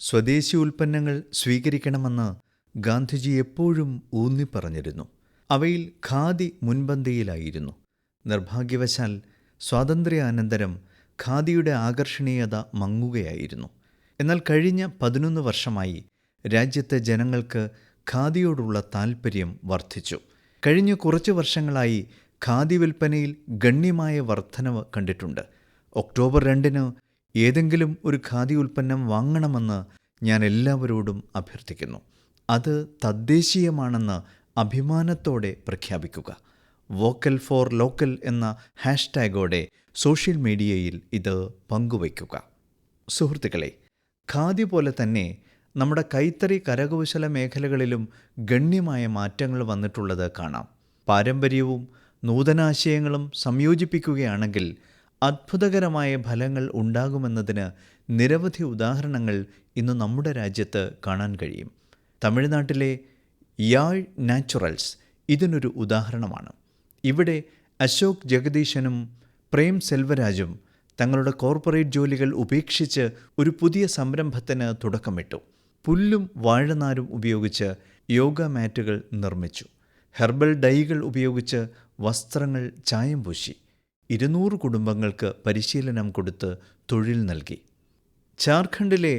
സ്വദേശി ഉൽപ്പന്നങ്ങൾ സ്വീകരിക്കണമെന്ന് ഗാന്ധിജി എപ്പോഴും ഊന്നിപ്പറഞ്ഞിരുന്നു. അവയിൽ ഖാദി മുൻപന്തിയിലായിരുന്നു. നിർഭാഗ്യവശാൽ സ്വാതന്ത്ര്യാനന്തരം ഖാദിയുടെ ആകർഷണീയത മങ്ങുകയായിരുന്നു. എന്നാൽ കഴിഞ്ഞ 11 വർഷമായി രാജ്യത്തെ ജനങ്ങൾക്ക് ഖാദിയോടുള്ള താൽപ്പര്യം വർദ്ധിച്ചു. കഴിഞ്ഞ കുറച്ച് വർഷങ്ങളായി ഖാദി വിൽപ്പനയിൽ ഗണ്യമായ വർധനവ് കണ്ടിട്ടുണ്ട്. ഒക്ടോബർ 2 ഏതെങ്കിലും ഒരു ഖാദി ഉൽപ്പന്നം വാങ്ങണമെന്ന് ഞാൻ എല്ലാവരോടും അഭ്യർത്ഥിക്കുന്നു. അത് തദ്ദേശീയമാണെന്ന് അഭിമാനത്തോടെ പ്രഖ്യാപിക്കുക. വോക്കൽ ഫോർ ലോക്കൽ എന്ന ഹാഷ്ടാഗോടെ സോഷ്യൽ മീഡിയയിൽ ഇത് പങ്കുവയ്ക്കുക. സുഹൃത്തുക്കളെ, ഖാദി പോലെ തന്നെ നമ്മുടെ കൈത്തറി കരകൗശല മേഖലകളിലും ഗണ്യമായ മാറ്റങ്ങൾ വന്നിട്ടുള്ളത് കാണാം. പാരമ്പര്യവും നൂതനാശയങ്ങളും സംയോജിപ്പിക്കുകയാണെങ്കിൽ അത്ഭുതകരമായ ഫലങ്ങൾ ഉണ്ടാകുമെന്നതിന് നിരവധി ഉദാഹരണങ്ങൾ ഇന്ന് നമ്മുടെ രാജ്യത്ത് കാണാൻ കഴിയും. തമിഴ്നാട്ടിലെ യാഴ് നാച്ചുറൽസ് ഇതിനൊരു ഉദാഹരണമാണ്. ഇവിടെ അശോക് ജഗദീശനും പ്രേം സെൽവരാജും തങ്ങളുടെ കോർപ്പറേറ്റ് ജോലികൾ ഉപേക്ഷിച്ച് ഒരു പുതിയ സംരംഭത്തിന് തുടക്കമിട്ടു. പുല്ലും വാഴനാരും ഉപയോഗിച്ച് യോഗ മാറ്റുകൾ നിർമ്മിച്ചു. ഹെർബൽ ഡൈകൾ ഉപയോഗിച്ച് വസ്ത്രങ്ങൾ ചായം പൂശി 200 കുടുംബങ്ങൾക്ക് പരിശീലനം കൊടുത്ത് തൊഴിൽ നൽകി. ജാർഖണ്ഡിലെ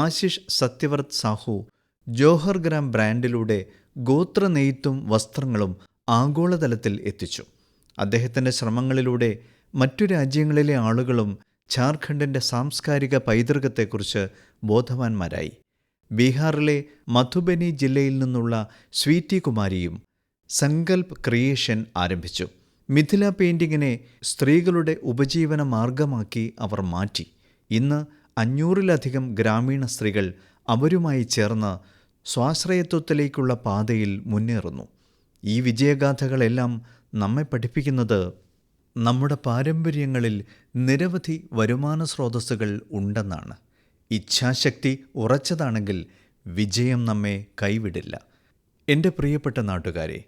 ആശിഷ് സത്യവർത്ത് സാഹു ജോഹർ ഗ്രാം ബ്രാൻഡിലൂടെ ഗോത്ര നെയ്ത്തും വസ്ത്രങ്ങളും ആഗോളതലത്തിൽ എത്തിച്ചു. അദ്ദേഹത്തിൻ്റെ ശ്രമങ്ങളിലൂടെ മറ്റു രാജ്യങ്ങളിലെ ആളുകളും ജാർഖണ്ഡിൻ്റെ സാംസ്കാരിക പൈതൃകത്തെക്കുറിച്ച് ബോധവാന്മാരായി. ബീഹാറിലെ മധുബനി ജില്ലയിൽ നിന്നുള്ള സ്വീറ്റി കുമാരിയും സങ്കൽപ് ക്രിയേഷൻ ആരംഭിച്ചു. മിഥില പെയിൻറ്റിങ്ങിനെ സ്ത്രീകളുടെ ഉപജീവന മാർഗമാക്കി അവർ മാറ്റി. ഇന്ന് 500-ലധികം ഗ്രാമീണ സ്ത്രീകൾ അവരുമായി ചേർന്ന് സ്വാശ്രയത്വത്തിലേക്കുള്ള പാതയിൽ മുന്നേറുന്നു. ഈ വിജയഗാഥകളെല്ലാം നമ്മെ പഠിപ്പിക്കുന്നത് നമ്മുടെ പാരമ്പര്യങ്ങളിൽ നിരവധി വരുമാന സ്രോതസ്സുകൾ ഉണ്ടെന്നാണ്. ഇച്ഛാശക്തി ഉറച്ചതാണെങ്കിൽ വിജയം നമ്മെ കൈവിടില്ല. എൻ്റെ പ്രിയപ്പെട്ട നാട്ടുകാരെ,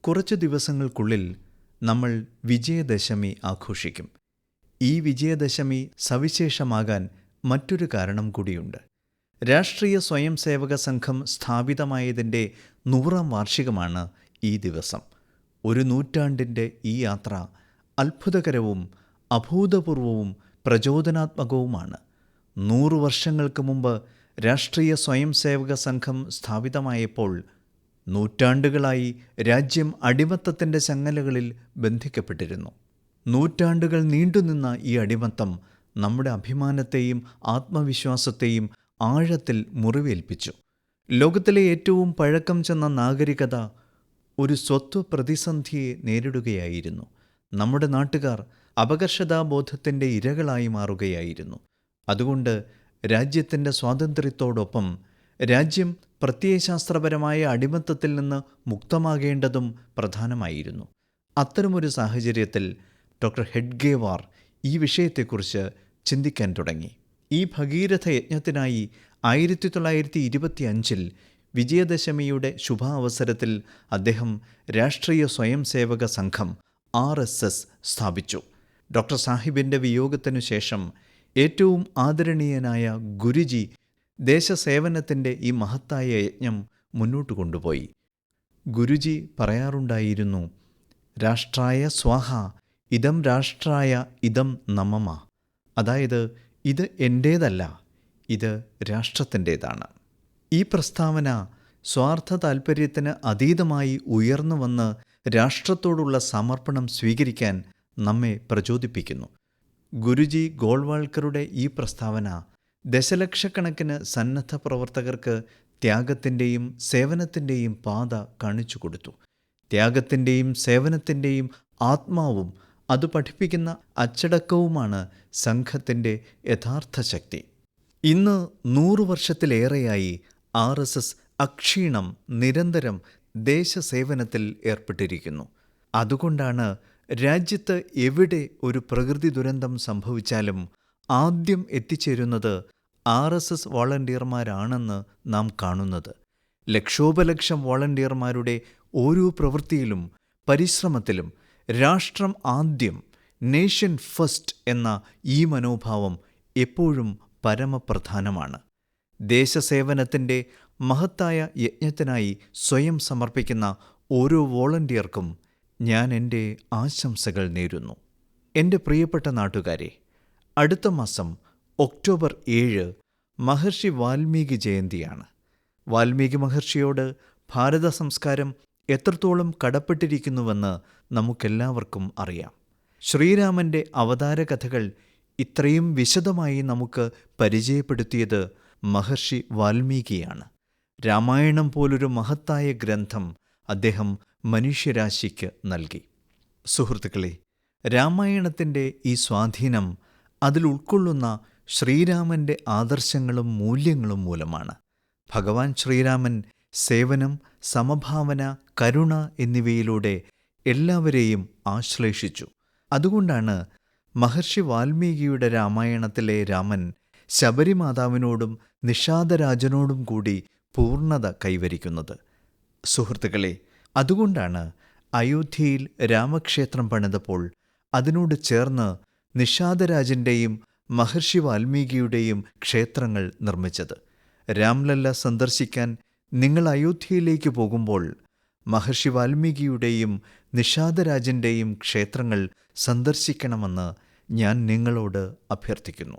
കുറച്ച് ദിവസങ്ങൾക്കുള്ളിൽ നമ്മൾ വിജയദശമി ആഘോഷിക്കും. ഈ വിജയദശമി സവിശേഷമാകാൻ മറ്റൊരു കാരണം കൂടിയുണ്ട്. രാഷ്ട്രീയ സ്വയം സേവക സംഘം സ്ഥാപിതമായതിൻ്റെ 100ാം വാർഷികമാണ് ഈ ദിവസം. ഒരു നൂറ്റാണ്ടിൻ്റെ ഈ യാത്ര അത്ഭുതകരവും അഭൂതപൂർവവും പ്രചോദനാത്മകവുമാണ്. 100 വർഷങ്ങൾക്ക് മുമ്പ് രാഷ്ട്രീയ സ്വയം സേവക സംഘം സ്ഥാപിതമായപ്പോൾ നൂറ്റാണ്ടുകളായി രാജ്യം അടിമത്തത്തിൻ്റെ ചങ്ങലകളിൽ ബന്ധിക്കപ്പെട്ടിരുന്നു. നൂറ്റാണ്ടുകൾ നീണ്ടുനിന്ന ഈ അടിമത്തം നമ്മുടെ അഭിമാനത്തെയും ആത്മവിശ്വാസത്തെയും ആഴത്തിൽ മുറിവേൽപ്പിച്ചു. ലോകത്തിലെ ഏറ്റവും പഴക്കം ചെന്ന നാഗരികത ഒരു സ്വത്വ പ്രതിസന്ധിയെ നേരിടുകയായിരുന്നു. നമ്മുടെ നാട്ടുകാർ അപകർഷതാബോധത്തിൻ്റെ ഇരകളായി മാറുകയായിരുന്നു. അതുകൊണ്ട് രാജ്യത്തിൻ്റെ സ്വാതന്ത്ര്യത്തോടൊപ്പം രാജ്യം പ്രത്യയശാസ്ത്രപരമായ അടിമത്തത്തിൽ നിന്ന് മുക്തമാകേണ്ടതും പ്രധാനമായിരുന്നു. അത്തരമൊരു സാഹചര്യത്തിൽ ഡോക്ടർ ഹെഡ്ഗേവാർ ഈ വിഷയത്തെക്കുറിച്ച് ചിന്തിക്കാൻ തുടങ്ങി. ഈ ഭഗീരഥ യജ്ഞത്തിനായി 1925 വിജയദശമിയുടെ ശുഭാവസരത്തിൽ അദ്ദേഹം രാഷ്ട്രീയ സ്വയംസേവക സംഘം RSS സ്ഥാപിച്ചു. ഡോക്ടർ സാഹിബിൻ്റെ വിയോഗത്തിനു ശേഷം ഏറ്റവും ആദരണീയനായ ഗുരുജി ദേശസേവനത്തിൻ്റെ ഈ മഹത്തായ യജ്ഞം മുന്നോട്ട് കൊണ്ടുപോയി. ഗുരുജി പറയാറുണ്ടായിരുന്നു, രാഷ്ട്രായ സ്വാഹ ഇദം രാഷ്ട്രായ ഇദം നമമ. അതായത്, ഇത് എൻ്റേതല്ല, ഇത് രാഷ്ട്രത്തിൻ്റേതാണ്. ഈ പ്രസ്താവന സ്വാർത്ഥ താൽപ്പര്യത്തിന് അതീതമായി ഉയർന്നു വന്ന് രാഷ്ട്രത്തോടുള്ള സമർപ്പണം സ്വീകരിക്കാൻ നമ്മെ പ്രചോദിപ്പിക്കുന്നു. ഗുരുജി ഗോൾവാൾക്കറുടെ ഈ പ്രസ്താവന ദശലക്ഷക്കണക്കിന് സന്നദ്ധ പ്രവർത്തകർക്ക് ത്യാഗത്തിൻ്റെയും സേവനത്തിൻ്റെയും പാത കാണിച്ചു കൊടുത്തു. ത്യാഗത്തിൻ്റെയും സേവനത്തിൻ്റെയും ആത്മാവും അത് പഠിപ്പിക്കുന്ന അച്ചടക്കവുമാണ് സംഘത്തിൻ്റെ യഥാർത്ഥ ശക്തി. ഇന്ന് 100 വർഷത്തിലേറെയായി RSS അക്ഷീണം നിരന്തരം ദേശസേവനത്തിൽ ഏർപ്പെട്ടിരിക്കുന്നു. അതുകൊണ്ടാണ് രാജ്യത്ത് എവിടെ ഒരു പ്രകൃതി ദുരന്തം സംഭവിച്ചാലും ആദ്യം എത്തിച്ചേരുന്നത് RSS വോളണ്ടിയർമാരാണെന്ന് നാം കാണുന്നത്. ലക്ഷോപലക്ഷം വോളണ്ടിയർമാരുടെ ഓരോ പ്രവൃത്തിയിലും പരിശ്രമത്തിലും രാഷ്ട്രം ആദ്യം, നേഷൻ ഫസ്റ്റ് എന്ന ഈ മനോഭാവം എപ്പോഴും പരമപ്രധാനമാണ്. ദേശസേവനത്തിൻ്റെ മഹത്തായ യജ്ഞത്തിനായി സ്വയം സമർപ്പിക്കുന്ന ഓരോ വോളണ്ടിയർക്കും ഞാൻ എൻ്റെ ആശംസകൾ നേരുന്നു. എൻ്റെ പ്രിയപ്പെട്ട നാട്ടുകാരെ, അടുത്ത മാസം ഒക്ടോബർ 7 മഹർഷി വാൽമീകി ജയന്തിയാണ്. വാൽമീകി മഹർഷിയോട് ഭാരത സംസ്കാരം എത്രത്തോളം കടപ്പെട്ടിരിക്കുന്നുവെന്ന് നമുക്കെല്ലാവർക്കും അറിയാം. ശ്രീരാമൻ്റെ അവതാര കഥകൾ ഇത്രയും വിശദമായി നമുക്ക് പരിചയപ്പെടുത്തിയത് മഹർഷി വാൽമീകിയാണ്. രാമായണം പോലൊരു മഹത്തായ ഗ്രന്ഥം അദ്ദേഹം മനുഷ്യരാശിക്ക് നൽകി. സുഹൃത്തുക്കളെ, രാമായണത്തിൻ്റെ ഈ സ്വാധീനം അതിൽ ഉൾക്കൊള്ളുന്ന ശ്രീരാമൻ്റെ ആദർശങ്ങളും മൂല്യങ്ങളും മൂലമാണ്. ഭഗവാൻ ശ്രീരാമൻ സേവനം, സമഭാവന, കരുണ എന്നിവയിലൂടെ എല്ലാവരെയും ആശ്ലേഷിച്ചു. അതുകൊണ്ടാണ് മഹർഷി വാൽമീകിയുടെ രാമായണത്തിലെ രാമൻ ശബരിമാതാവിനോടും നിഷാദരാജനോടും കൂടി പൂർണ്ണത കൈവരിക്കുന്നത്. സുഹൃത്തുക്കളെ, അതുകൊണ്ടാണ് അയോധ്യയിൽ രാമക്ഷേത്രം പണിതപ്പോൾ അതിനോട് ചേർന്ന് നിഷാദരാജൻ്റെയും മഹർഷി വാൽമീകിയുടെയും ക്ഷേത്രങ്ങൾ നിർമ്മിച്ചത്. രാംലല്ല സന്ദർശിക്കാൻ നിങ്ങൾ അയോധ്യയിലേക്ക് പോകുമ്പോൾ മഹർഷി വാൽമീകിയുടെയും നിഷാദരാജൻ്റെയും ക്ഷേത്രങ്ങൾ സന്ദർശിക്കണമെന്ന് ഞാൻ നിങ്ങളോട് അഭ്യർത്ഥിക്കുന്നു.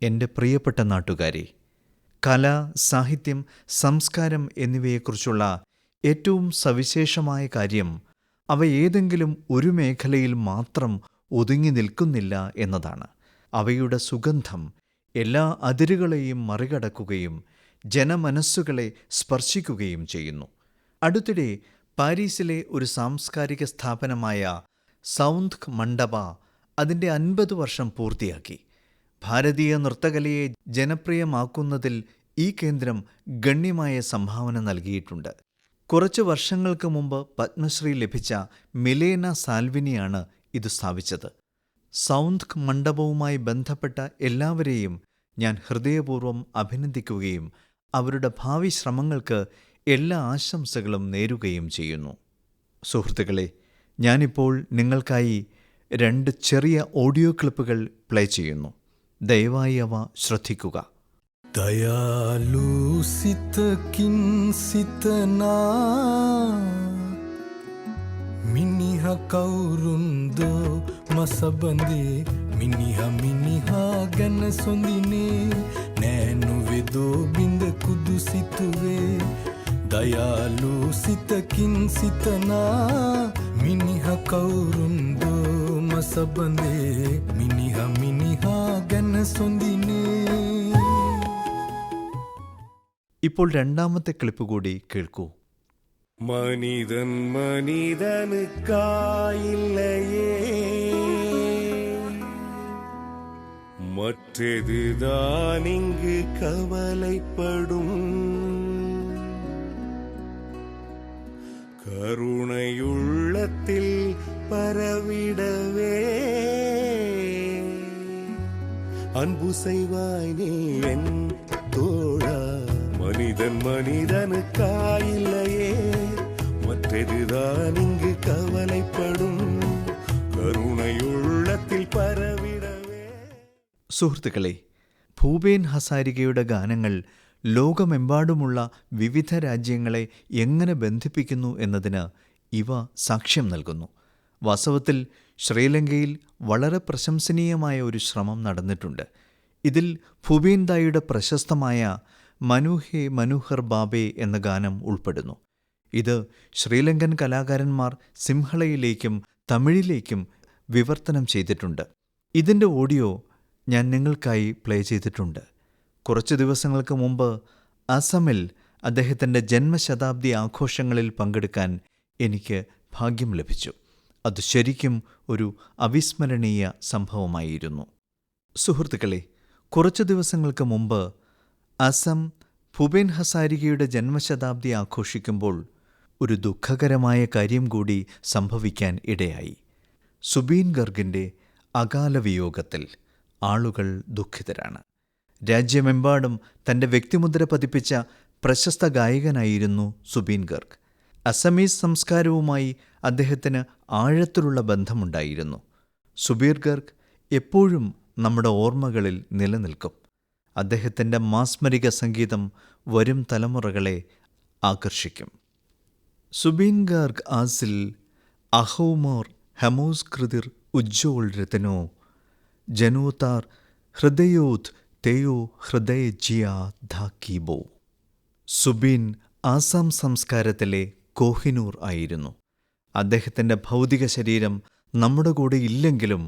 എൻ്റെ പ്രിയപ്പെട്ട നാട്ടുകാരെ, കല, സാഹിത്യം, സംസ്കാരം എന്നിവയെക്കുറിച്ചുള്ള ഏറ്റവും സവിശേഷമായ കാര്യം അവ ഏതെങ്കിലും ഒരു മേഖലയിൽ മാത്രം ഒതുങ്ങി നിൽക്കുന്നില്ല എന്നതാണ്. അവയുടെ സുഗന്ധം എല്ലാ അതിരുകളെയും മറികടക്കുകയും ജനമനസ്സുകളെ സ്പർശിക്കുകയും ചെയ്യുന്നു. അടുത്തിടെ പാരീസിലെ ഒരു സാംസ്കാരിക സ്ഥാപനമായ സൗന്ദ് മണ്ഡപ അതിൻ്റെ 50 വർഷം പൂർത്തിയാക്കി. ഭാരതീയ നൃത്തകലയെ ജനപ്രിയമാക്കുന്നതിൽ ഈ കേന്ദ്രം ഗണ്യമായ സംഭാവന നൽകിയിട്ടുണ്ട്. കുറച്ച് വർഷങ്ങൾക്ക് മുമ്പ് പത്മശ്രീ ലഭിച്ച മിലേന സാൽവിനിയാണ് ഇത് സ്ഥാപിച്ചത്. സൗന്ദ് മണ്ഡപവുമായി ബന്ധപ്പെട്ട എല്ലാവരെയും ഞാൻ ഹൃദയപൂർവ്വം അഭിനന്ദിക്കുകയും അവരുടെ ഭാവി ശ്രമങ്ങൾക്ക് എല്ലാ ആശംസകളും നേരുകയും ചെയ്യുന്നു. സുഹൃത്തുക്കളെ, ഞാനിപ്പോൾ നിങ്ങൾക്കായി 2 ചെറിയ ഓഡിയോ ക്ലിപ്പുകൾ പ്ലേ ചെയ്യുന്നു. ദയവായി അവ ശ്രദ്ധിക്കുക. दयालु सितकिन सितना मिनिहा कौरुंदो मसबंदे मिनिहा गन सोंदिने नैनु वेदो बिंद कुदुसितुवे दयालु सितकिन सितना मिनिहा कौरुंदो मसबंदे मिनिहा गन सोंदिने. ഇപ്പോൾ രണ്ടാമത്തെ ക്ലിപ്പ് കൂടി കേൾക്കൂ. മനിതൻ മനിതനുക്കായില്ലയേ மற்றதுதான் இங்கு கவலைப்படும் கருணையுள்ளத்தில் பரவிடவே அன்பு செய்வாய் நீ என் தோழா. மனிதன் மனிதனுக்காயில்லையே, மற்றதுதான் இங்கு கவலைப்படும் കരുണയുള്ളത്തിൽ പരവിടവേ. സുഹൃത്തുക്കളെ, ഭൂപേൻ ഹസാരികയുടെ ഗാനങ്ങൾ ലോകമെമ്പാടുമുള്ള വിവിധ രാജ്യങ്ങളെ എങ്ങനെ ബന്ധിപ്പിക്കുന്നു എന്നതിന് ഇവ സാക്ഷ്യം നൽകുന്നു. വാസ്തവത്തിൽ ശ്രീലങ്കയിൽ വളരെ പ്രശംസനീയമായ ഒരു ശ്രമം നടന്നിട്ടുണ്ട്. ഇതിൽ ഭൂപേൻ ദായുടെ പ്രശസ്തമായ മനുഹേ മനോഹർ ബാബേ എന്ന ഗാനം ഉൾപ്പെടുന്നു. ഇത് ശ്രീലങ്കൻ കലാകാരന്മാർ സിംഹളയിലേക്കും തമിഴിലേക്കും വിവർത്തനം ചെയ്തിട്ടുണ്ട്. ഇതിൻ്റെ ഓഡിയോ ഞാൻ നിങ്ങൾക്കായി പ്ലേ ചെയ്തിട്ടുണ്ട്. കുറച്ച് ദിവസങ്ങൾക്ക് മുമ്പ് അസമിൽ അദ്ദേഹത്തിൻ്റെ ജന്മശതാബ്ദി ആഘോഷങ്ങളിൽ പങ്കെടുക്കാൻ എനിക്ക് ഭാഗ്യം ലഭിച്ചു. അത് ശരിക്കും ഒരു അവിസ്മരണീയ സംഭവമായിരുന്നു. സുഹൃത്തുക്കളെ, കുറച്ച് ദിവസങ്ങൾക്ക് മുമ്പ് അസം ഭൂപേൻ ഹസാരികയുടെ ജന്മശതാബ്ദി ആഘോഷിക്കുമ്പോൾ ഒരു ദുഃഖകരമായ കാര്യം കൂടി സംഭവിക്കാൻ ഇടയായി. സുബീൻ ഗർഗിൻ്റെ അകാല വിയോഗത്തിൽ ആളുകൾ ദുഃഖിതരാണ്. രാജ്യമെമ്പാടും തൻ്റെ വ്യക്തിമുദ്ര പതിപ്പിച്ച പ്രശസ്ത ഗായകനായിരുന്നു സുബീൻ ഗർഗ്. അസമീസ് സംസ്കാരവുമായി അദ്ദേഹത്തിന് ആഴത്തിലുള്ള ബന്ധമുണ്ടായിരുന്നു. സുബീർ ഗർഗ് എപ്പോഴും നമ്മുടെ ഓർമ്മകളിൽ നിലനിൽക്കും. അദ്ദേഹത്തിൻ്റെ മാസ്മരിക സംഗീതം വരും തലമുറകളെ ആകർഷിക്കും. സുബീൻ ഗർഗ് ആസിൽ അഹൗമോർ ഹമോസ് കൃതിർ ഉജ്ജോൾ രതനോ ജനോതാർ ഹൃദയോത് തെയോ ഹൃദയ ജിയാ ധാക്കീബോ. സുബീൻ ആസാം സംസ്കാരത്തിലെ കോഹിനൂർ ആയിരുന്നു. അദ്ദേഹത്തിൻ്റെ ഭൗതിക ശരീരം നമ്മുടെ കൂടെ ഇല്ലെങ്കിലും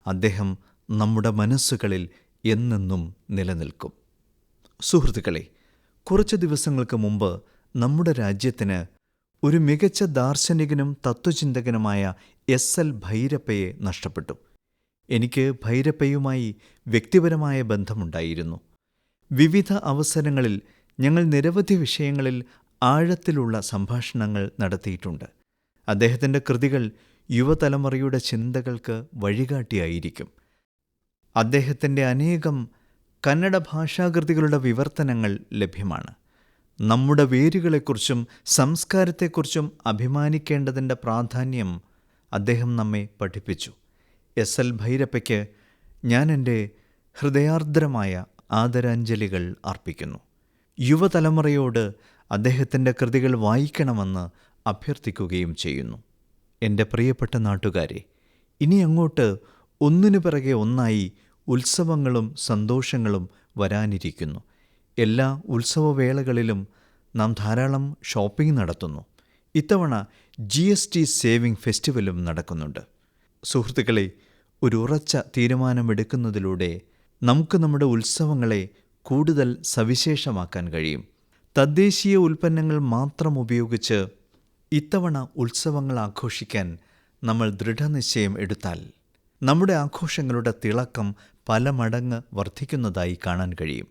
അദ്ദേഹം നമ്മുടെ മനസ്സുകളിൽ എന്നെന്നും നിലനിൽക്കും. സുഹൃത്തുക്കളെ, കുറച്ച് ദിവസങ്ങൾക്ക് മുമ്പ് നമ്മുടെ രാജ്യത്തിന് ഒരു മികച്ച ദാർശനികനും തത്വചിന്തകനുമായ എസ്.എൽ. ഭൈരപ്പയെ നഷ്ടപ്പെട്ടു. എനിക്ക് ഭൈരപ്പയുമായി വ്യക്തിപരമായ ബന്ധമുണ്ടായിരുന്നു. വിവിധ അവസരങ്ങളിൽ ഞങ്ങൾ നിരവധി വിഷയങ്ങളിൽ ആഴത്തിലുള്ള സംഭാഷണങ്ങൾ നടത്തിയിട്ടുണ്ട്. അദ്ദേഹത്തിൻ്റെ കൃതികൾ യുവതലമുറയുടെ ചിന്തകൾക്ക് വഴികാട്ടിയായിരിക്കും. അദ്ദേഹത്തിൻ്റെ അനേകം കന്നഡ ഭാഷാകൃതികളുടെ വിവർത്തനങ്ങൾ ലഭ്യമാണ്. നമ്മുടെ വേരുകളെക്കുറിച്ചും സംസ്കാരത്തെക്കുറിച്ചും അഭിമാനിക്കേണ്ടതിൻ്റെ പ്രാധാന്യം അദ്ദേഹം നമ്മെ പഠിപ്പിച്ചു. എസ്.എൽ. ഭൈരപ്പയ്ക്ക് ഞാൻ എൻ്റെ ഹൃദയാർദ്രമായ ആദരാഞ്ജലികൾ അർപ്പിക്കുന്നു. യുവതലമുറയോട് അദ്ദേഹത്തിൻ്റെ കൃതികൾ വായിക്കണമെന്ന് അഭ്യർത്ഥിക്കുകയും ചെയ്യുന്നു. എൻ്റെ പ്രിയപ്പെട്ട നാട്ടുകാരെ, ഇനി അങ്ങോട്ട് ഒന്നിനു പിറകെ ഒന്നായി ഉത്സവങ്ങളും സന്തോഷങ്ങളും വരാനിരിക്കുന്നു. എല്ലാ ഉത്സവവേളകളിലും നാം ധാരാളം ഷോപ്പിംഗ് നടത്തുന്നു. ഇത്തവണ GST സേവിംഗ് ഫെസ്റ്റിവലും നടക്കുന്നുണ്ട്. സുഹൃത്തുക്കളെ, ഒരു ഉറച്ച തീരുമാനമെടുക്കുന്നതിലൂടെ നമുക്ക് നമ്മുടെ ഉത്സവങ്ങളെ കൂടുതൽ സവിശേഷമാക്കാൻ കഴിയും. തദ്ദേശീയ ഉൽപ്പന്നങ്ങൾ മാത്രം ഉപയോഗിച്ച് ഇത്തവണ ഉത്സവങ്ങൾ ആഘോഷിക്കാൻ നമ്മൾ ദൃഢനിശ്ചയം എടുത്താൽ നമ്മുടെ ആഘോഷങ്ങളുടെ തിളക്കം പല മടങ്ങ് വർദ്ധിക്കുന്നതായി കാണാൻ കഴിയും.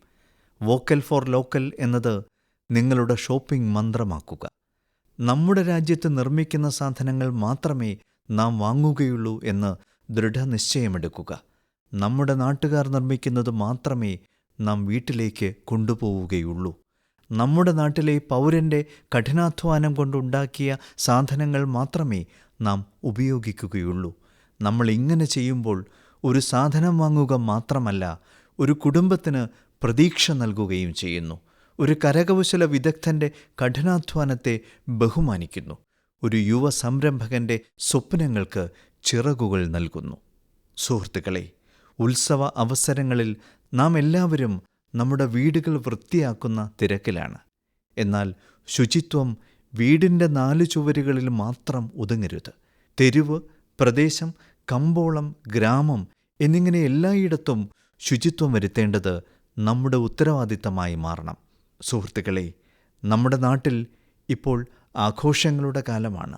വോക്കൽ ഫോർ ലോക്കൽ എന്നത് നിങ്ങളുടെ ഷോപ്പിംഗ് മന്ത്രമാക്കുക. നമ്മുടെ രാജ്യത്ത് നിർമ്മിക്കുന്ന സാധനങ്ങൾ മാത്രമേ നാം വാങ്ങുകയുള്ളൂ എന്ന് ദൃഢനിശ്ചയമെടുക്കുക. നമ്മുടെ നാട്ടുകാർ നിർമ്മിക്കുന്നത് മാത്രമേ നാം വീട്ടിലേക്ക് കൊണ്ടുപോവുകയുള്ളൂ. നമ്മുടെ നാട്ടിലെ പൗരൻ്റെ കഠിനാധ്വാനം കൊണ്ടുണ്ടാക്കിയ സാധനങ്ങൾ മാത്രമേ നാം ഉപയോഗിക്കുകയുള്ളൂ. നമ്മൾ ഇങ്ങനെ ചെയ്യുമ്പോൾ ഒരു സാധനം വാങ്ങുക മാത്രമല്ല, ഒരു കുടുംബത്തിന് പ്രതീക്ഷ നൽകുകയും ചെയ്യുന്നു. ഒരു കരകൗശല വിദഗ്ധൻ്റെ കഠിനാധ്വാനത്തെ ബഹുമാനിക്കുന്നു. ഒരു യുവ സംരംഭകൻ്റെ സ്വപ്നങ്ങൾക്ക് ചിറകുകൾ നൽകുന്നു. സുഹൃത്തുക്കളെ, ഉത്സവ അവസരങ്ങളിൽ നാം എല്ലാവരും നമ്മുടെ വീടുകൾ വൃത്തിയാക്കുന്ന തിരക്കിലാണ്. എന്നാൽ ശുചിത്വം വീടിൻ്റെ 4 ചുവരുകളിൽ മാത്രം ഒതുങ്ങരുത്. തെരുവ്, പ്രദേശം, കമ്പോളം, ഗ്രാമം എന്നിങ്ങനെ എല്ലായിടത്തും ശുചിത്വം വരുത്തേണ്ടത് നമ്മുടെ ഉത്തരവാദിത്തമായി മാറണം. സുഹൃത്തുക്കളെ, നമ്മുടെ നാട്ടിൽ ഇപ്പോൾ ആഘോഷങ്ങളുടെ കാലമാണ്.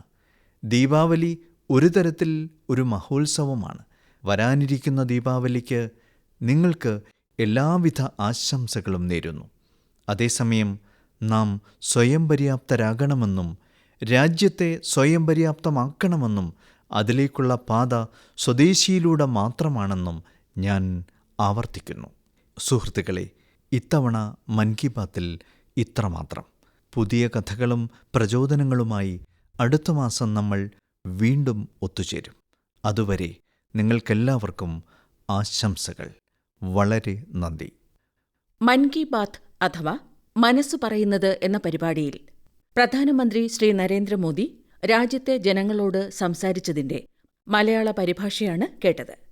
ദീപാവലി ഒരു തരത്തിൽ ഒരു മഹോത്സവമാണ്. വരാനിരിക്കുന്ന ദീപാവലിക്ക് നിങ്ങൾക്ക് എല്ലാവിധ ആശംസകളും നേരുന്നു. അതേസമയം നാം സ്വയം പര്യാപ്തരാകണമെന്നും രാജ്യത്തെ സ്വയം പര്യാപ്തമാക്കണമെന്നും അതിലേക്കുള്ള പാത സ്വദേശിയിലൂടെ മാത്രമാണെന്നും ഞാൻ ആവർത്തിക്കുന്നു. സുഹൃത്തുക്കളെ, ഇത്തവണ മൻ കി ബാത്തിൽ ഇത്രമാത്രം. പുതിയ കഥകളും പ്രചോദനങ്ങളുമായി അടുത്ത മാസം നമ്മൾ വീണ്ടും ഒത്തുചേരും. അതുവരെ നിങ്ങൾക്കെല്ലാവർക്കും ആശംസകൾ. വളരെ നന്ദി. മൻ കി ബാത്ത് അഥവാ മനസ്സു പറയുന്നത് എന്ന പരിപാടിയിൽ പ്രധാനമന്ത്രി ശ്രീ നരേന്ദ്രമോദി രാജ്യത്തെ ജനങ്ങളോട് സംസാരിച്ചതിന്റെ മലയാള പരിഭാഷയാണ് കേട്ടത്.